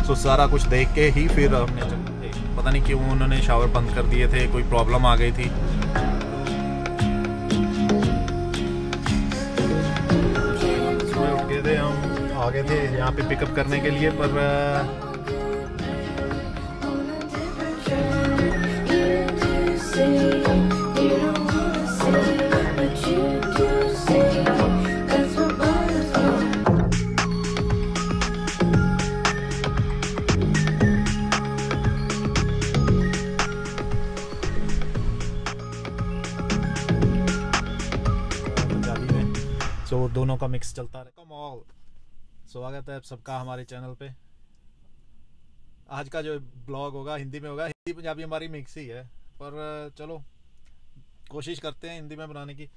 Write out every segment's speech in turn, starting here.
तो सारा कुछ देख के ही फिर हमने, पता नहीं क्यों उन्होंने शावर बंद कर दिए थे, कोई प्रॉब्लम आ गई थी। सुबह उठ गए थे, हम आ गए थे यहाँ पे पिकअप करने के लिए, पर सो दोनों का मिक्स चलता रहे। कमॉल, स्वागत है सबका हमारे चैनल पे। आज का जो ब्लॉग होगा हिंदी में होगा, हिंदी पंजाबी हमारी मिक्स ही है, पर चलो कोशिश करते हैं हिंदी में बनाने की।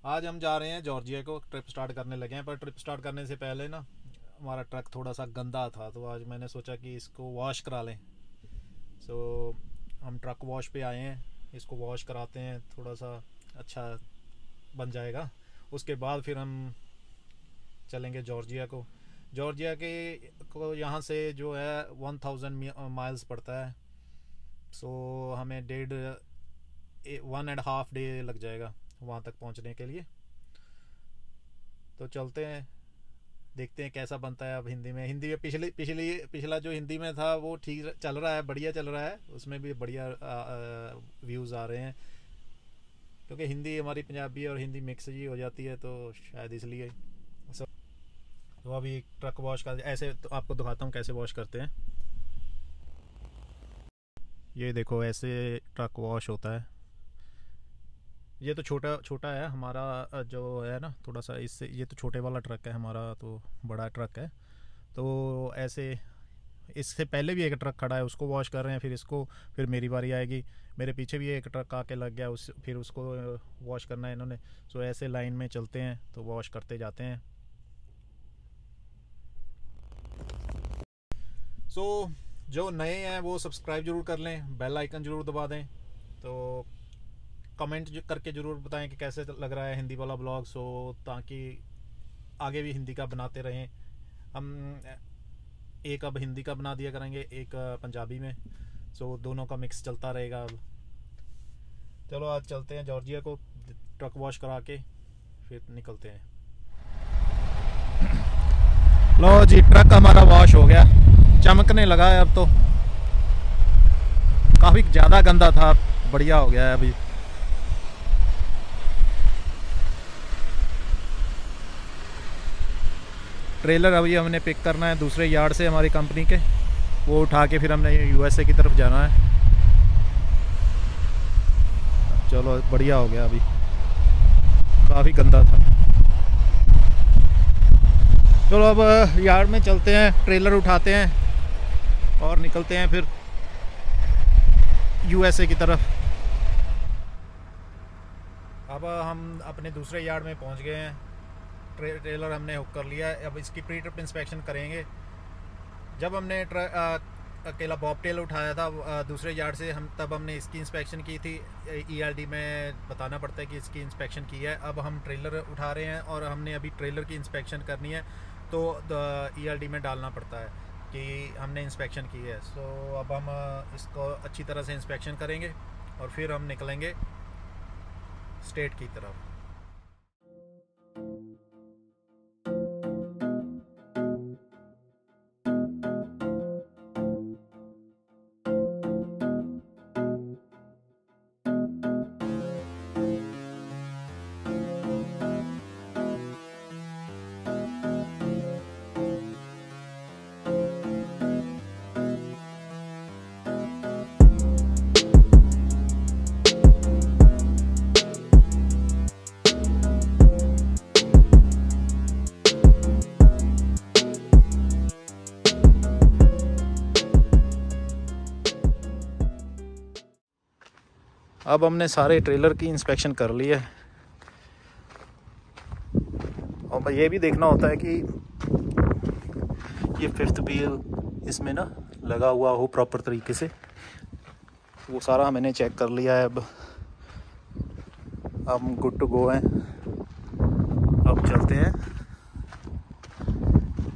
आज हम जा रहे हैं जॉर्जिया को, ट्रिप स्टार्ट करने लगे हैं। पर ट्रिप स्टार्ट करने से पहले ना हमारा ट्रक थोड़ा सा गंदा था, तो आज मैंने सोचा कि इसको वॉश करा लें। सो हम ट्रक वॉश पे आए हैं, इसको वॉश कराते हैं, थोड़ा सा अच्छा बन जाएगा। उसके बाद फिर हम चलेंगे जॉर्जिया को। जॉर्जिया के को यहाँ से जो है 1000 माइल्स पड़ता है। सो हमें 1.5 डे लग जाएगा वहाँ तक पहुँचने के लिए। तो चलते हैं, देखते हैं कैसा बनता है अब हिंदी में। हिंदी में पिछला जो हिंदी में था वो ठीक चल रहा है, बढ़िया चल रहा है, उसमें भी बढ़िया व्यूज़ आ रहे हैं, क्योंकि हिंदी हमारी पंजाबी और हिंदी मिक्स ही हो जाती है, तो शायद इसलिए। तो अभी ट्रक वॉश का ऐसे तो आपको दिखाता हूँ कैसे वॉश करते हैं। ये देखो ऐसे ट्रक वॉश होता है। ये तो छोटा है हमारा जो है ना, थोड़ा सा इससे, ये तो छोटे वाला ट्रक है हमारा, तो बड़ा ट्रक है। तो ऐसे इससे पहले भी एक ट्रक खड़ा है, उसको वॉश कर रहे हैं, फिर इसको, फिर मेरी बारी आएगी। मेरे पीछे भी एक ट्रक आके लग गया, फिर उसको वॉश करना है इन्होंने। सो ऐसे लाइन में चलते हैं, तो वॉश करते जाते हैं। सो जो नए हैं वो सब्सक्राइब ज़रूर कर लें, बेल आइकन ज़रूर दबा दें। तो कमेंट करके ज़रूर बताएं कि कैसे लग रहा है हिंदी वाला ब्लॉग, सो ताकि आगे भी हिंदी का बनाते रहें। हम एक अब हिंदी का बना दिया करेंगे, एक पंजाबी में, सो दोनों का मिक्स चलता रहेगा। अब चलो आज चलते हैं जॉर्जिया को, ट्रक वॉश करा के फिर निकलते हैं। लो जी, ट्रक हमारा वॉश हो गया, चमकने लगा है अब तो। काफ़ी ज़्यादा गंदा था, बढ़िया हो गया है अभी। ट्रेलर अभी हमने पिक करना है दूसरे यार्ड से हमारी कंपनी के, वो उठा के फिर हमने यूएसए की तरफ जाना है। चलो बढ़िया हो गया, अभी काफ़ी गंदा था। चलो अब यार्ड में चलते हैं, ट्रेलर उठाते हैं और निकलते हैं फिर यूएसए की तरफ। अब हम अपने दूसरे यार्ड में पहुंच गए हैं। ट्रेलर हमने हुक कर लिया है, अब इसकी प्री ट्रिप इंस्पेक्शन करेंगे। जब हमने अकेला बॉबटेल उठाया था दूसरे यार्ड से, तब हमने इसकी इंस्पेक्शन की थी। ईआरडी में बताना पड़ता है कि इसकी इंस्पेक्शन की है। अब हम ट्रेलर उठा रहे हैं और हमने अभी ट्रेलर की इंस्पेक्शन करनी है, तो ईआरडी में डालना पड़ता है कि हमने इंस्पेक्शन की है। सो अब हम इसको अच्छी तरह से इंस्पेक्शन करेंगे और फिर हम निकलेंगे स्टेट की तरफ। अब हमने सारे ट्रेलर की इंस्पेक्शन कर ली है, और ये भी देखना होता है कि ये फिफ्थ व्हील इसमें ना लगा हुआ हो प्रॉपर तरीके से। वो सारा मैंने चेक कर लिया है। अब हम गुड टू गो हैं। अब चलते हैं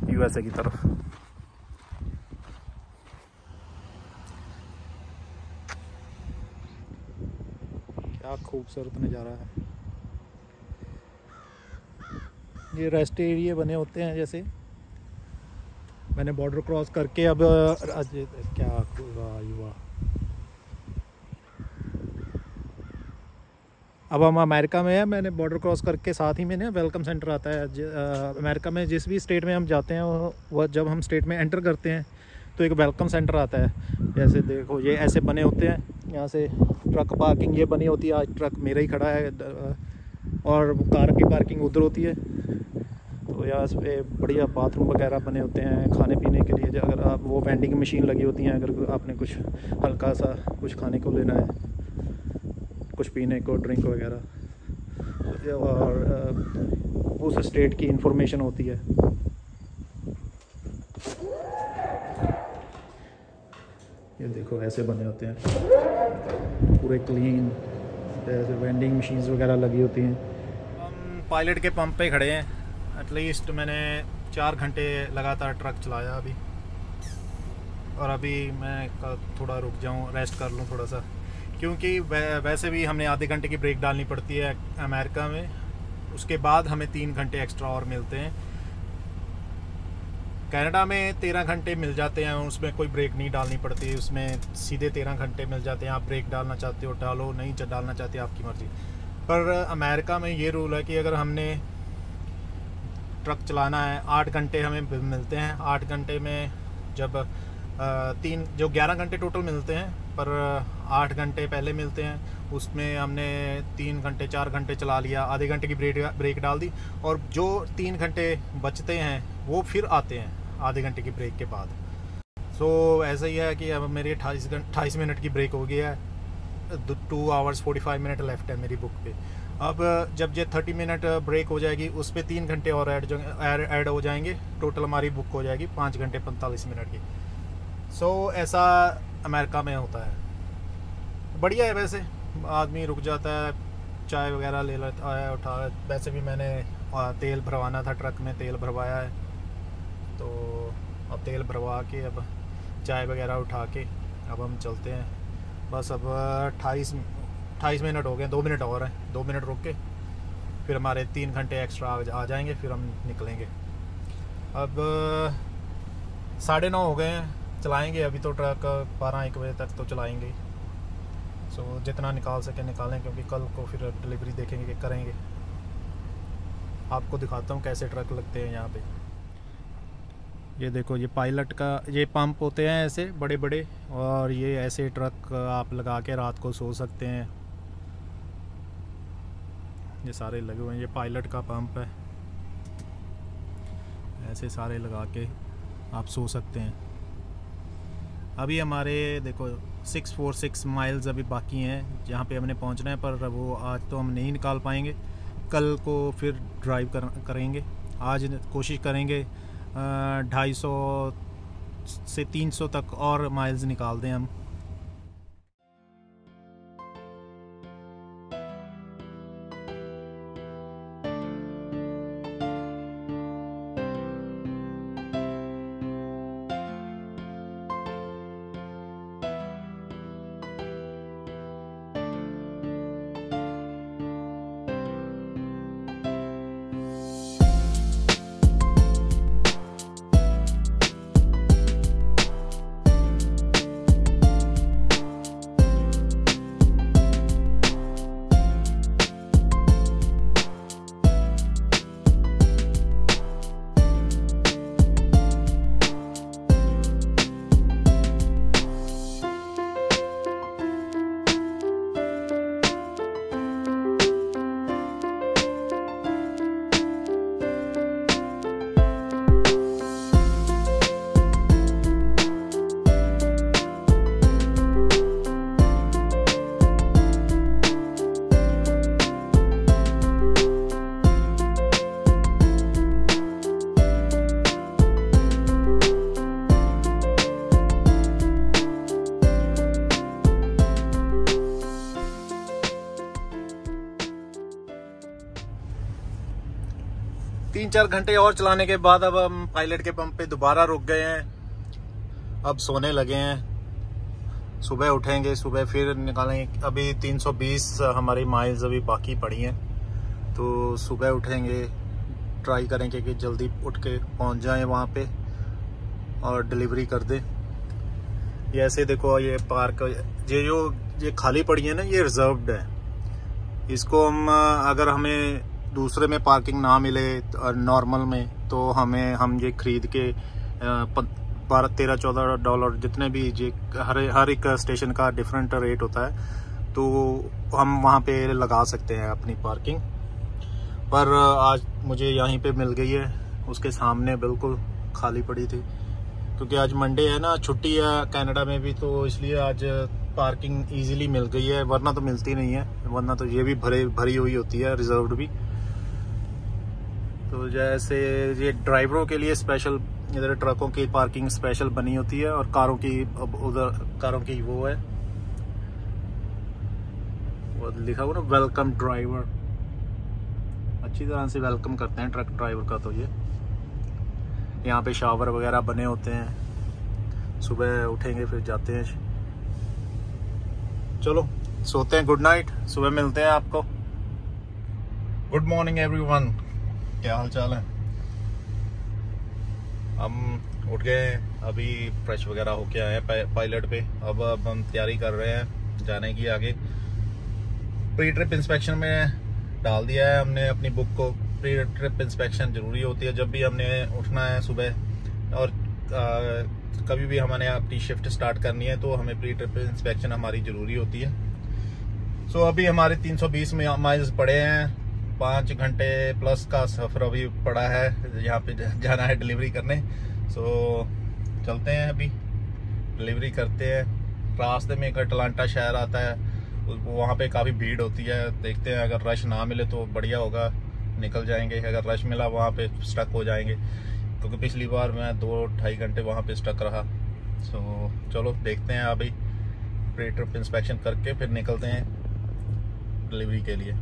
यूएसए की तरफ। क्या खूबसूरत नज़ारा है। ये रेस्ट एरिया बने होते हैं, जैसे मैंने बॉर्डर क्रॉस करके अब क्या युवा अब हम अमेरिका में है। मैंने बॉर्डर क्रॉस करके साथ ही में ना वेलकम सेंटर आता है। अमेरिका में जिस भी स्टेट में हम जाते हैं वह जब हम स्टेट में एंटर करते हैं तो एक वेलकम सेंटर आता है। जैसे देखो ये ऐसे बने होते हैं, यहाँ से ट्रक पार्किंग ये बनी होती है। आज ट्रक मेरा ही खड़ा है और कार की पार्किंग उधर होती है। तो यहाँ पे बढ़िया बाथरूम वगैरह बने होते हैं खाने पीने के लिए। अगर आप वो वेंडिंग मशीन लगी होती हैं, अगर आपने कुछ हल्का सा कुछ खाने को लेना है, कुछ पीने को, ड्रिंक वगैरह, और उस स्टेट की इंफॉर्मेशन होती है। ये देखो ऐसे बने होते हैं पूरे क्लीन, जैसे वेंडिंग मशीन्स वगैरह लगी होती हैं। हम पायलट के पंप पे खड़े हैं। एटलीस्ट मैंने 4 घंटे लगातार ट्रक चलाया अभी, और अभी मैं थोड़ा रुक जाऊं, रेस्ट कर लूं थोड़ा सा, क्योंकि वैसे भी हमने आधे घंटे की ब्रेक डालनी पड़ती है अमेरिका में। उसके बाद हमें 3 घंटे एक्स्ट्रा और मिलते हैं। कनाडा में 13 घंटे मिल जाते हैं, उसमें कोई ब्रेक नहीं डालनी पड़ती, उसमें सीधे 13 घंटे मिल जाते हैं। आप ब्रेक डालना चाहते हो डालो, नहीं डालना चाहते आपकी मर्ज़ी। पर अमेरिका में ये रूल है कि अगर हमने ट्रक चलाना है 8 घंटे हमें मिलते हैं। 8 घंटे में जब 11 घंटे टोटल मिलते हैं, पर 8 घंटे पहले मिलते हैं, उसमें हमने 3 घंटे 4 घंटे चला लिया, आधे घंटे की ब्रेक डाल दी, और जो 3 घंटे बचते हैं वो फिर आते हैं आधे घंटे की ब्रेक के बाद। सो ऐसा ही है कि अब मेरी 28 मिनट की ब्रेक हो गई है। 2 आवर्स 45 मिनट लेफ्ट है मेरी बुक पे। अब जब ये 30 मिनट ब्रेक हो जाएगी, उस पर 3 घंटे और ऐड हो जाएंगे, टोटल हमारी बुक हो जाएगी 5 घंटे 45 मिनट की। सो ऐसा अमेरिका में होता है। बढ़िया है, वैसे आदमी रुक जाता है, चाय वगैरह ले लेता है, उठा। वैसे भी मैंने तेल भरवाना था, ट्रक में तेल भरवाया है, तो अब तेल भरवा के अब चाय वगैरह उठा के अब हम चलते हैं। बस अब 28 मिनट हो गए, 2 मिनट और हैं, 2 मिनट रुक के फिर हमारे 3 घंटे एक्स्ट्रा आ जाएंगे, फिर हम निकलेंगे। अब 9:30 हो गए हैं, चलाएंगे अभी तो ट्रक 12-1 बजे तक तो चलाएंगे। सो जितना निकाल सके निकालें, क्योंकि कल को फिर डिलीवरी देखेंगे करेंगे। आपको दिखाता हूँ कैसे ट्रक लगते हैं यहाँ पे। ये देखो, ये पायलट का ये पंप होते हैं ऐसे बड़े बड़े, और ये ऐसे ट्रक आप लगा के रात को सो सकते हैं। ये सारे लगे हुए हैं, ये पायलट का पंप है, ऐसे सारे लगा के आप सो सकते हैं। अभी हमारे देखो 646 माइल्स अभी बाकी हैं जहाँ पे हमने पहुँचना है, पर वो आज तो हम नहीं निकाल पाएंगे, कल को फिर ड्राइव करेंगे। आज कोशिश करेंगे 250 से 300 तक और माइल्स निकाल दें हम। तीन चार घंटे और चलाने के बाद अब हम पायलट के पंप पे दोबारा रुक गए हैं। अब सोने लगे हैं। सुबह उठेंगे, सुबह फिर निकालेंगे। अभी 320 हमारी माइल्स अभी बाकी पड़ी हैं, तो सुबह उठेंगे, ट्राई करेंगे कि जल्दी उठ के पहुंच जाएं वहाँ पे और डिलीवरी कर दें। ये ऐसे देखो, ये पार्क, ये खाली पड़ी है ना, ये रिजर्व्ड है। इसको हम अगर हमें दूसरे में पार्किंग ना मिले नॉर्मल में, तो हम ये खरीद के 12, 13, $14 जितने भी ये हर एक स्टेशन का डिफरेंट रेट होता है, तो हम वहाँ पे लगा सकते हैं अपनी पार्किंग। पर आज मुझे यहीं पे मिल गई है, उसके सामने बिल्कुल खाली पड़ी थी, क्योंकि आज मंडे है ना, छुट्टी है कनाडा में भी, तो इसलिए आज पार्किंग इजीली मिल गई है, वरना तो मिलती नहीं है, वरना तो ये भी भरी हुई होती है, रिजर्व्ड भी। तो जैसे ये ड्राइवरों के लिए स्पेशल, इधर ट्रकों की पार्किंग स्पेशल बनी होती है, और कारों की उधर कारों की वो है, वो लिखा हुआ ना, वेलकम ड्राइवर। अच्छी तरह से वेलकम करते हैं ट्रक ड्राइवर का। तो ये यहाँ पे शावर वगैरह बने होते हैं, सुबह उठेंगे फिर जाते हैं। चलो सोते हैं, गुड नाइट, सुबह मिलते हैं आपको। गुड मॉर्निंग एवरीवन, क्या हाल चाल है। हम उठ गए, अभी फ्रेश वगैरह होके आए हैं पायलट पे। अब हम तैयारी कर रहे हैं जाने की आगे। प्री ट्रिप इंस्पेक्शन में डाल दिया है हमने अपनी बुक को। प्री ट्रिप इंस्पेक्शन ज़रूरी होती है जब भी हमने उठना है सुबह, और कभी भी हमने अपनी शिफ्ट स्टार्ट करनी है, तो हमें प्री ट्रिप इंस्पेक्शन हमारी ज़रूरी होती है। सो अभी हमारे 320 माइल्स पड़े हैं, 5 घंटे प्लस का सफ़र अभी पड़ा है, यहाँ पे जाना है डिलीवरी करने। सो चलते हैं, अभी डिलीवरी करते हैं। रास्ते में एक अटलांटा शहर आता है, वहाँ पे काफ़ी भीड़ होती है, देखते हैं अगर रश ना मिले तो बढ़िया होगा, निकल जाएंगे। अगर रश मिला वहाँ पे स्टक हो जाएंगे, क्योंकि पिछली बार मैं 2-2.5 घंटे वहाँ पे स्टक रहा। सो चलो देखते हैं, अभी प्री ट्रिप इंस्पेक्शन करके फिर निकलते हैं डिलीवरी के लिए।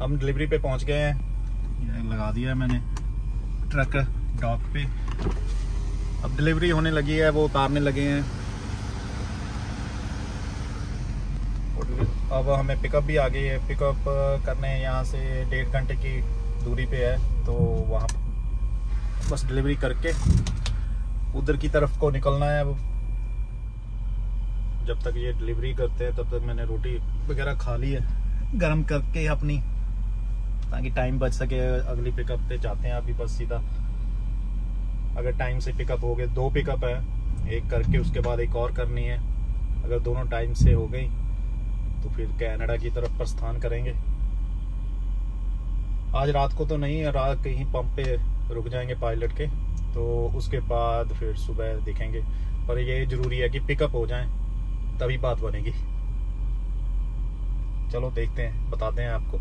हम डिलीवरी पे पहुंच गए हैं, ये लगा दिया है मैंने ट्रक डॉक पे। अब डिलीवरी होने लगी है, वो उतारने लगे हैं। अब हमें पिकअप भी आ गई है, पिकअप करने यहाँ से 1.5 घंटे की दूरी पे है, तो वहाँ बस डिलीवरी करके उधर की तरफ को निकलना है। अब जब तक ये डिलीवरी करते हैं तब तक मैंने रोटी वगैरह खा ली है गर्म करके अपनी, ताकि टाइम बच सके। अगली पिकअप पे जाते हैं अभी बस सीधा। अगर टाइम से पिकअप हो गए, 2 पिकअप है, एक करके उसके बाद एक और करनी है। अगर दोनों टाइम से हो गई तो फिर कनाडा की तरफ प्रस्थान करेंगे। आज रात को तो नहीं, रात कहीं पंप पे रुक जाएंगे पायलट के, तो उसके बाद फिर सुबह देखेंगे। पर ये जरूरी है कि पिकअप हो जाए, तभी बात बनेगी। चलो देखते हैं, बताते हैं आपको।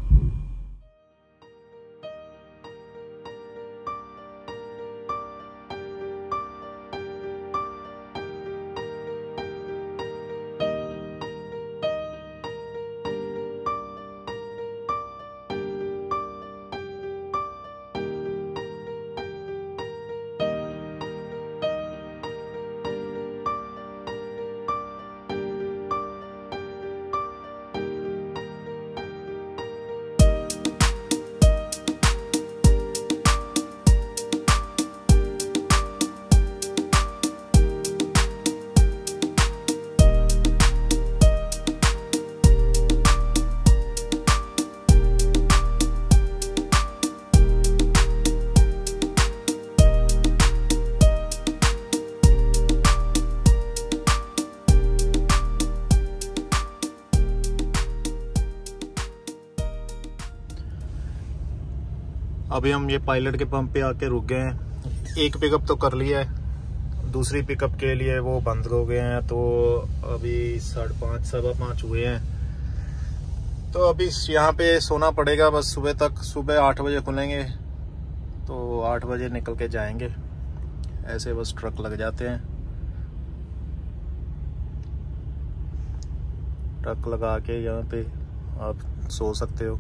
अभी हम ये पायलट के पंप पे आके रुक गए हैं। एक पिकअप तो कर लिया है, दूसरी पिकअप के लिए वो बंद हो गए हैं। तो अभी 5:30 सवा 5 हुए हैं। तो अभी यहाँ पे सोना पड़ेगा बस सुबह तक। सुबह 8 बजे खुलेंगे तो 8 बजे निकल के जाएंगे। ऐसे बस ट्रक लग जाते हैं, ट्रक लगा के यहाँ पे आप सो सकते हो।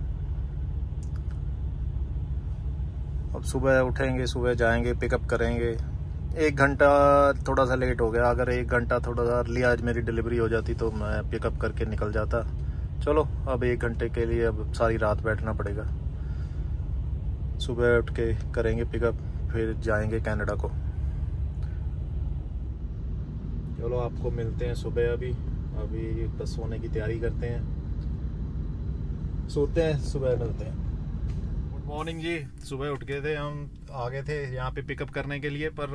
अब सुबह उठेंगे, सुबह जाएंगे, पिकअप करेंगे। 1 घंटा थोड़ा सा लेट हो गया। अगर 1 घंटा थोड़ा सा अर्ली आज मेरी डिलीवरी हो जाती तो मैं पिकअप करके निकल जाता। चलो अब 1 घंटे के लिए अब सारी रात बैठना पड़ेगा। सुबह उठ के करेंगे पिकअप, फिर जाएंगे कनाडा को। चलो आपको मिलते हैं सुबह। अभी बस सोने की तैयारी करते हैं, सोते हैं, सुबह मिलते हैं। गुड मॉर्निंग जी। सुबह उठ गए थे, हम आ गए थे यहाँ पे पिकअप करने के लिए। पर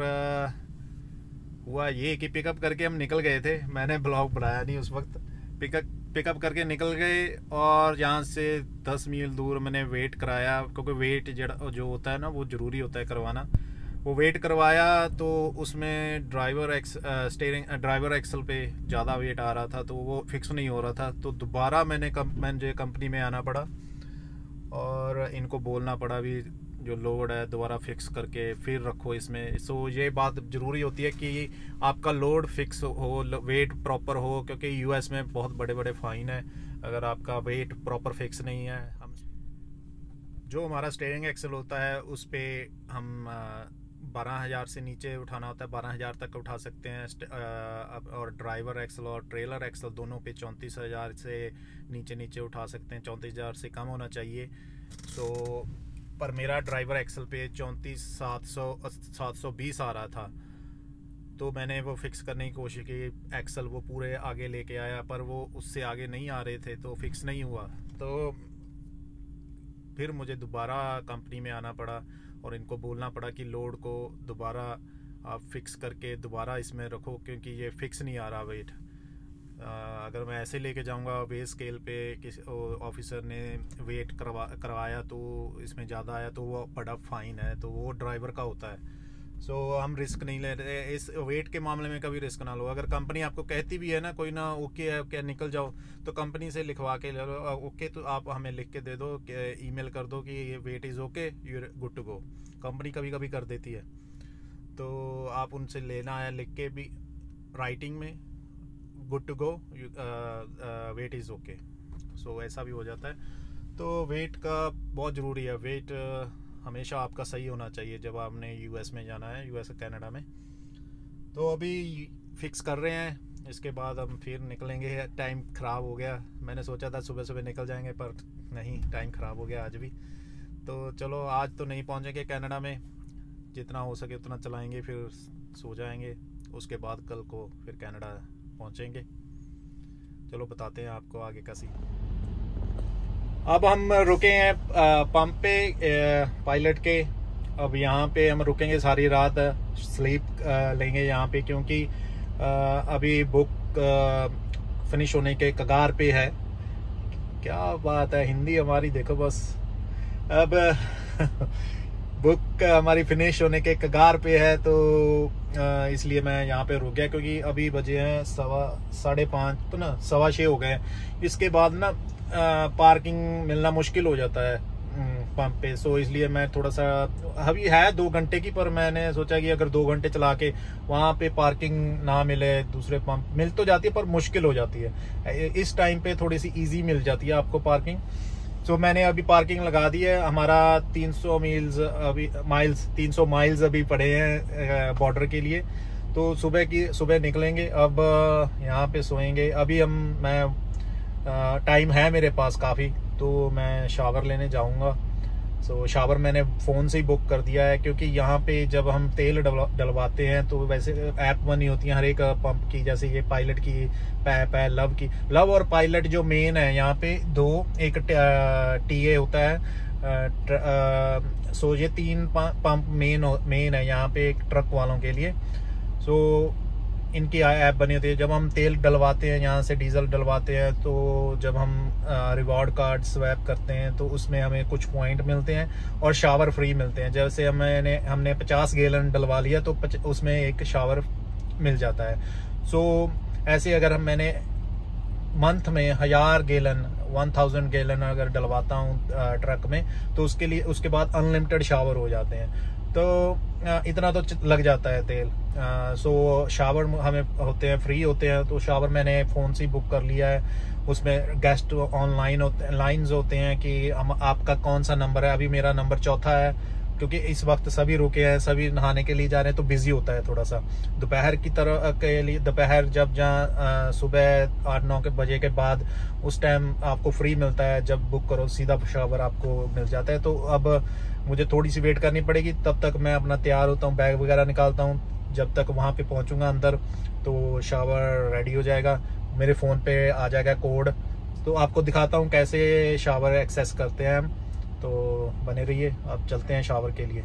हुआ ये कि पिकअप करके हम निकल गए थे। मैंने ब्लॉग बनाया नहीं उस वक्त। पिकअप करके निकल गए और यहाँ से 10 मील दूर मैंने वेट कराया, क्योंकि वेट जो होता है ना वो ज़रूरी होता है करवाना। वो वेट करवाया तो उसमें ड्राइवर एक्सल पे ज़्यादा वेट आ रहा था, तो वो फिक्स नहीं हो रहा था। तो दोबारा मुझे कंपनी में आना पड़ा और इनको बोलना पड़ा भी जो लोड है दोबारा फिक्स करके फिर रखो इसमें। सो ये बात ज़रूरी होती है कि आपका लोड फिक्स हो, वेट प्रॉपर हो, क्योंकि यूएस में बहुत बड़े बड़े फ़ाइन है अगर आपका वेट प्रॉपर फिक्स नहीं है। हम जो हमारा स्टीयरिंग एक्सल होता है उस पर हम 12,000 से नीचे उठाना होता है, 12,000 तक उठा सकते हैं। और ड्राइवर एक्सल और ट्रेलर एक्सल दोनों पे 34,000 से नीचे उठा सकते हैं। 34,000 से कम होना चाहिए। सो पर मेरा ड्राइवर एक्सल पे 34,720 आ रहा था, तो मैंने वो फिक्स करने की कोशिश की। एक्सल वो पूरे आगे लेके आया पर वो उससे आगे नहीं आ रहे थे, तो फिक्स नहीं हुआ। तो फिर मुझे दोबारा कंपनी में आना पड़ा और इनको बोलना पड़ा कि लोड को दोबारा आप फिक्स करके दोबारा इसमें रखो, क्योंकि ये फिक्स नहीं आ रहा वेट। अगर मैं ऐसे लेके जाऊंगा वे स्केल पे, किसी ऑफिसर ने वेट करवाया तो इसमें ज़्यादा आया तो वो बड़ा फ़ाइन है, तो वो ड्राइवर का होता है। सो हम रिस्क नहीं ले रहे इस वेट के मामले में। कभी रिस्क ना लो। अगर कंपनी आपको कहती भी है ना कोई ना ओके है क्या निकल जाओ, तो कंपनी से लिखवा के ले लो। ओके तो आप हमें लिख के दे दो, ईमेल कर दो कि ये weight is okay, you are good to go. Company कभी कभी कर देती है, तो आप उनसे लेना है लिख के भी राइटिंग में, good to go, wait is okay. So ऐसा भी हो जाता है। तो वेट का बहुत ज़रूरी है। वेट हमेशा आपका सही होना चाहिए जब आपने यूएस में जाना है, यूएस कनाडा में। तो अभी फिक्स कर रहे हैं, इसके बाद हम फिर निकलेंगे। टाइम ख़राब हो गया। मैंने सोचा था सुबह सुबह निकल जाएंगे, पर नहीं, टाइम ख़राब हो गया आज भी। तो चलो आज तो नहीं पहुंचेंगे कनाडा में, जितना हो सके उतना चलाएंगे, फिर सो जाएंगे। उसके बाद कल को फिर कनाडा पहुंचेंगे। चलो बताते हैं आपको आगे का सीन। अब हम रुके हैं पंप पे पायलट के। अब यहाँ पे हम रुकेंगे सारी रात, स्लीप लेंगे यहाँ पे, क्योंकि अभी बुक फिनिश होने के कगार पे है। क्या बात है, हिंदी हमारी देखो बस। अब बुक हमारी फिनिश होने के कगार पे है, तो इसलिए मैं यहाँ पे रुक गया, क्योंकि अभी बजे हैं 5:30 तो ना 6:15 हो गए। इसके बाद ना पार्किंग मिलना मुश्किल हो जाता है पंप पे। सो इसलिए मैं थोड़ा सा, अभी है 2 घंटे की, पर मैंने सोचा कि अगर 2 घंटे चला के वहाँ पे पार्किंग ना मिले, दूसरे पंप मिल तो जाती है पर मुश्किल हो जाती है। इस टाइम पे थोड़ी सी इजी मिल जाती है आपको पार्किंग। सो मैंने अभी पार्किंग लगा दी है। हमारा 300 माइल्स अभी पड़े हैं बॉर्डर के लिए। तो सुबह निकलेंगे। अब यहाँ पे सोएंगे। अभी मैं टाइम है मेरे पास काफ़ी, तो मैं शावर लेने जाऊंगा। सो शावर मैंने फ़ोन से ही बुक कर दिया है, क्योंकि यहाँ पे जब हम तेल डलवाते हैं तो वैसे ऐप बनी होती है हर एक पंप की, जैसे ये पायलट की, पैप है, लव और पायलट जो मेन है यहाँ पे दो, एक टीए होता है। सो ये 3 पंप मेन है यहाँ पे एक ट्रक वालों के लिए। सो इनकी ऐप बनी होती है। जब हम तेल डलवाते हैं, यहाँ से डीजल डलवाते हैं, तो जब हम रिवॉर्ड कार्ड स्वैप करते हैं तो उसमें हमें कुछ पॉइंट मिलते हैं और शावर फ्री मिलते हैं। जैसे हमने 50 गैलन डलवा लिया तो उसमें एक शावर मिल जाता है। सो ऐसे अगर मैंने मंथ में 1000 गैलन 1000 गैलन अगर डलवाता हूँ ट्रक में, तो उसके बाद अनलिमिटेड शावर हो जाते हैं। तो इतना तो लग जाता है तेल। सो शावर हमें होते हैं, फ्री होते हैं। तो शावर मैंने फ़ोन से ही बुक कर लिया है। उसमें गेस्ट ऑनलाइन लाइन्स होते हैं कि हम आपका कौन सा नंबर है। अभी मेरा नंबर 4था है, क्योंकि इस वक्त सभी रुके हैं, सभी नहाने के लिए जा रहे हैं, तो बिजी होता है थोड़ा सा। दोपहर की तरह के लिए, दोपहर जब जहाँ सुबह 8-9 बजे के बाद, उस टाइम आपको फ्री मिलता है। जब बुक करो सीधा शावर आपको मिल जाता है। तो अब मुझे थोड़ी सी वेट करनी पड़ेगी, तब तक मैं अपना तैयार होता हूँ, बैग वगैरह निकालता हूँ। जब तक वहाँ पे पहुँचूंगा अंदर तो शावर रेडी हो जाएगा, मेरे फ़ोन पे आ जाएगा कोड। तो आपको दिखाता हूँ कैसे शावर एक्सेस करते हैं हम। तो बने रहिए, अब चलते हैं शावर के लिए।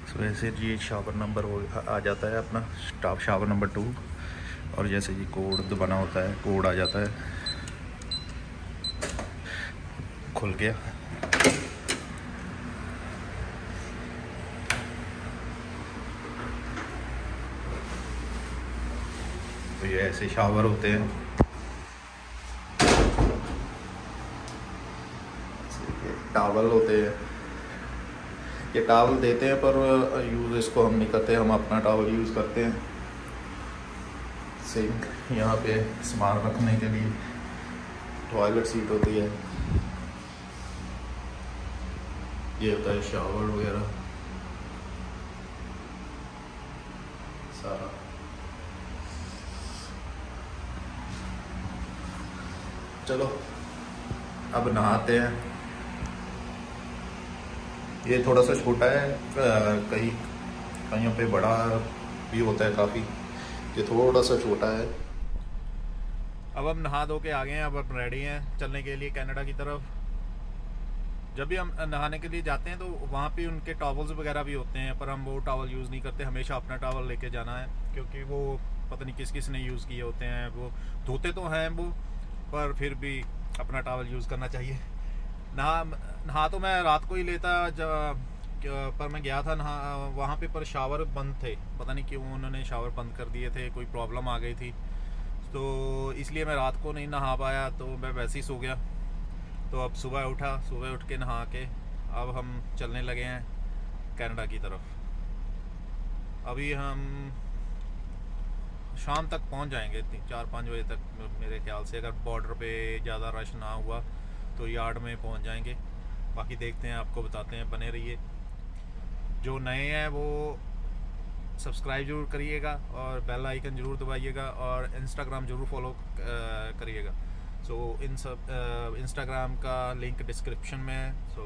तो वैसे ये शावर नंबर आ जाता है अपना, स्टाफ शावर नंबर 2, और जैसे ये कोड बना होता है, कोड आ जाता है, खुल गया। तो ये ऐसे शावर होते हैं, टावल होते हैं। ये टावल देते हैं पर यूज़ इसको हम नहीं करते, हम अपना टावल यूज़ करते हैं। सिंक, यहाँ पे सामान रखने के लिए टॉयलेट सीट होती है। ये होता है शावर वगैरह सारा। चलो अब नहाते हैं। ये थोड़ा सा छोटा है, कहीं पे बड़ा भी होता है काफ़ी। ये थोड़ा सा छोटा है। अब हम नहा धो के आ गए हैं, अब हम रेडी हैं चलने के लिए कनाडा की तरफ। जब भी हम नहाने के लिए जाते हैं तो वहाँ पे उनके टॉवल्स वगैरह भी होते हैं, पर हम वो टॉवल यूज़ नहीं करते। हमेशा अपना टॉवल लेके जाना है, क्योंकि वो पता नहीं किस किस ने यूज़ किए होते हैं। वो धोते तो हैं वो, पर फिर भी अपना टॉवल यूज़ करना चाहिए। नहा तो मैं रात को ही लेता, पर मैं गया था नहा वहाँ पे, पर शावर बंद थे। पता नहीं क्यों उन्होंने शावर बंद कर दिए थे, कोई प्रॉब्लम आ गई थी, तो इसलिए मैं रात को नहीं नहा पाया, तो मैं वैसे ही सो गया। तो अब सुबह उठ के नहा के अब हम चलने लगे हैं कनाडा की तरफ। अभी हम शाम तक पहुंच जाएंगे, 4-5 बजे तक मेरे ख्याल से। अगर बॉर्डर पे ज़्यादा रश ना हुआ तो यार्ड में पहुंच जाएंगे। बाकी देखते हैं, आपको बताते हैं, बने रहिए। जो नए हैं वो सब्सक्राइब ज़रूर करिएगा और बेल आइकन ज़रूर दबाइएगा, और इंस्टाग्राम ज़रूर फॉलो करिएगा। सो इंस्टाग्राम का लिंक डिस्क्रिप्शन में है, सो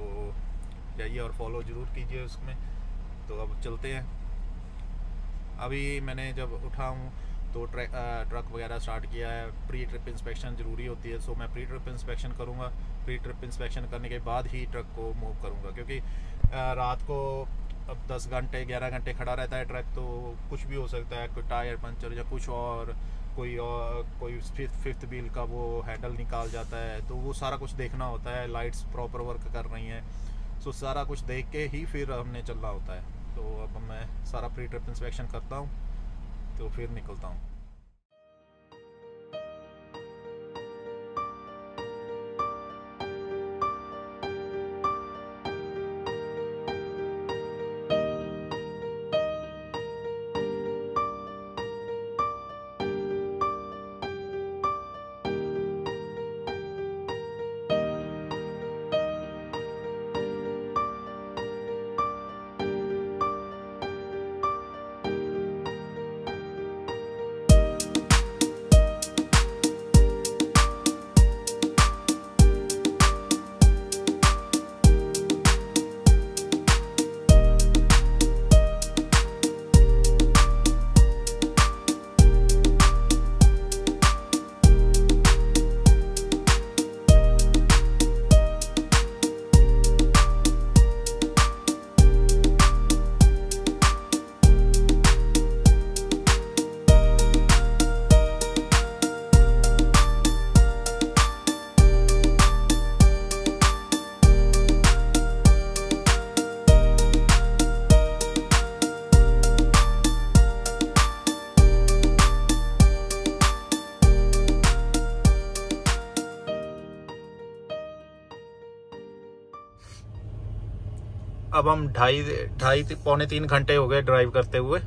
जाइए और फॉलो ज़रूर कीजिए उसमें। तो अब चलते हैं। अभी मैंने जब उठा हूँ तो ट्रक वगैरह स्टार्ट किया है। प्री ट्रिप इंस्पेक्शन ज़रूरी होती है, सो मैं प्री ट्रिप इंस्पेक्शन करूँगा। प्री ट्रिप इंस्पेक्शन करने के बाद ही ट्रक को मूव करूँगा, क्योंकि रात को अब 10 घंटे 11 घंटे खड़ा रहता है ट्रक, तो कुछ भी हो सकता है, कोई टायर पंचर या कुछ और, कोई फिफ्थ व्हील का वो हैंडल निकाल जाता है, तो वो सारा कुछ देखना होता है। लाइट्स प्रॉपर वर्क कर रही हैं, सो सारा कुछ देख के ही फिर हमने चलना होता है। तो अब मैं सारा प्री ट्रिप इंस्पेक्शन करता हूँ, तो फिर निकलता हूँ। अब हम ढाई पौने 3 घंटे हो गए ड्राइव करते हुए।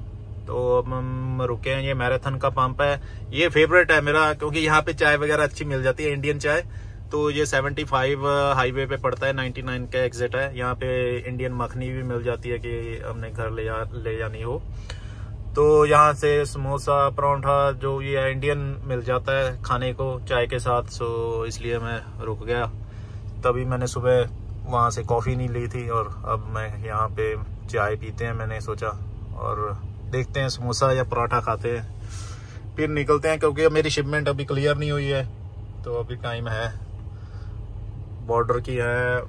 तो अब हम रुके हैं, ये मैराथन का पंप है, ये फेवरेट है मेरा क्योंकि यहाँ पे चाय वगैरह अच्छी मिल जाती है, इंडियन चाय। तो ये 75 हाईवे पे पड़ता है, 99 का एग्जिट है। यहाँ पे इंडियन मखनी भी मिल जाती है कि हमने घर ले जानी हो तो यहाँ से समोसा परांठा जो ये इंडियन मिल जाता है खाने को चाय के साथ। सो इसलिए मैं रुक गया। तभी मैंने सुबह वहाँ से कॉफ़ी नहीं ली थी और अब मैं यहाँ पे चाय पीते हैं, मैंने सोचा, और देखते हैं समोसा या पराठा खाते हैं, फिर निकलते हैं क्योंकि मेरी शिपमेंट अभी क्लियर नहीं हुई है। तो अभी टाइम है, बॉर्डर की है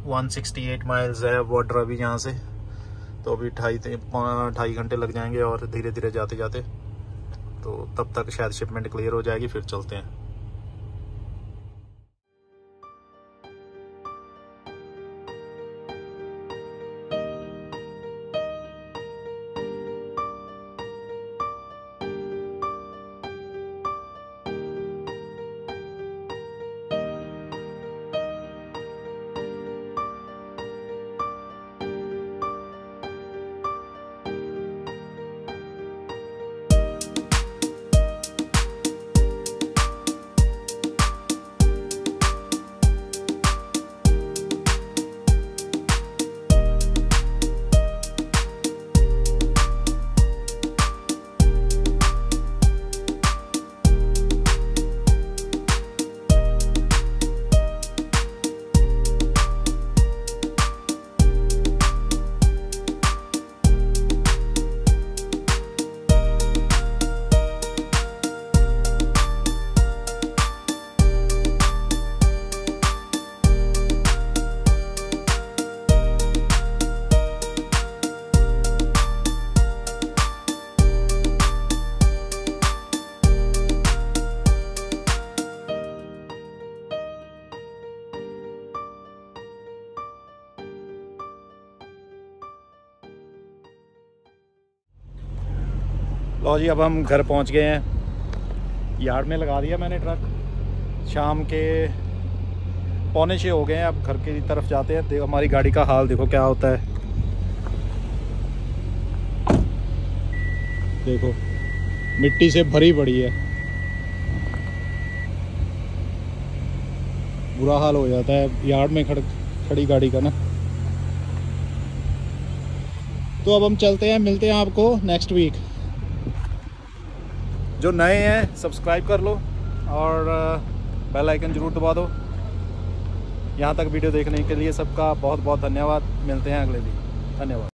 168 माइल्स है बॉर्डर अभी यहाँ से। तो अभी 2.5 घंटे लग जाएंगे और धीरे धीरे जाते जाते, तो तब तक शायद शिपमेंट क्लियर हो जाएगी, फिर चलते हैं। लो जी, अब हम घर पहुंच गए हैं। यार्ड में लगा दिया मैंने ट्रक। शाम के 5:45 हो गए हैं। अब घर की तरफ जाते हैं। देखो हमारी गाड़ी का हाल देखो क्या होता है। देखो मिट्टी से भरी पड़ी है, बुरा हाल हो जाता है यार्ड में खड़ी गाड़ी का ना। तो अब हम चलते हैं, मिलते हैं आपको नेक्स्ट वीक। जो नए हैं सब्सक्राइब कर लो और बेल आइकन ज़रूर दबा दो। यहाँ तक वीडियो देखने के लिए सबका बहुत बहुत धन्यवाद। मिलते हैं अगले वीक। धन्यवाद।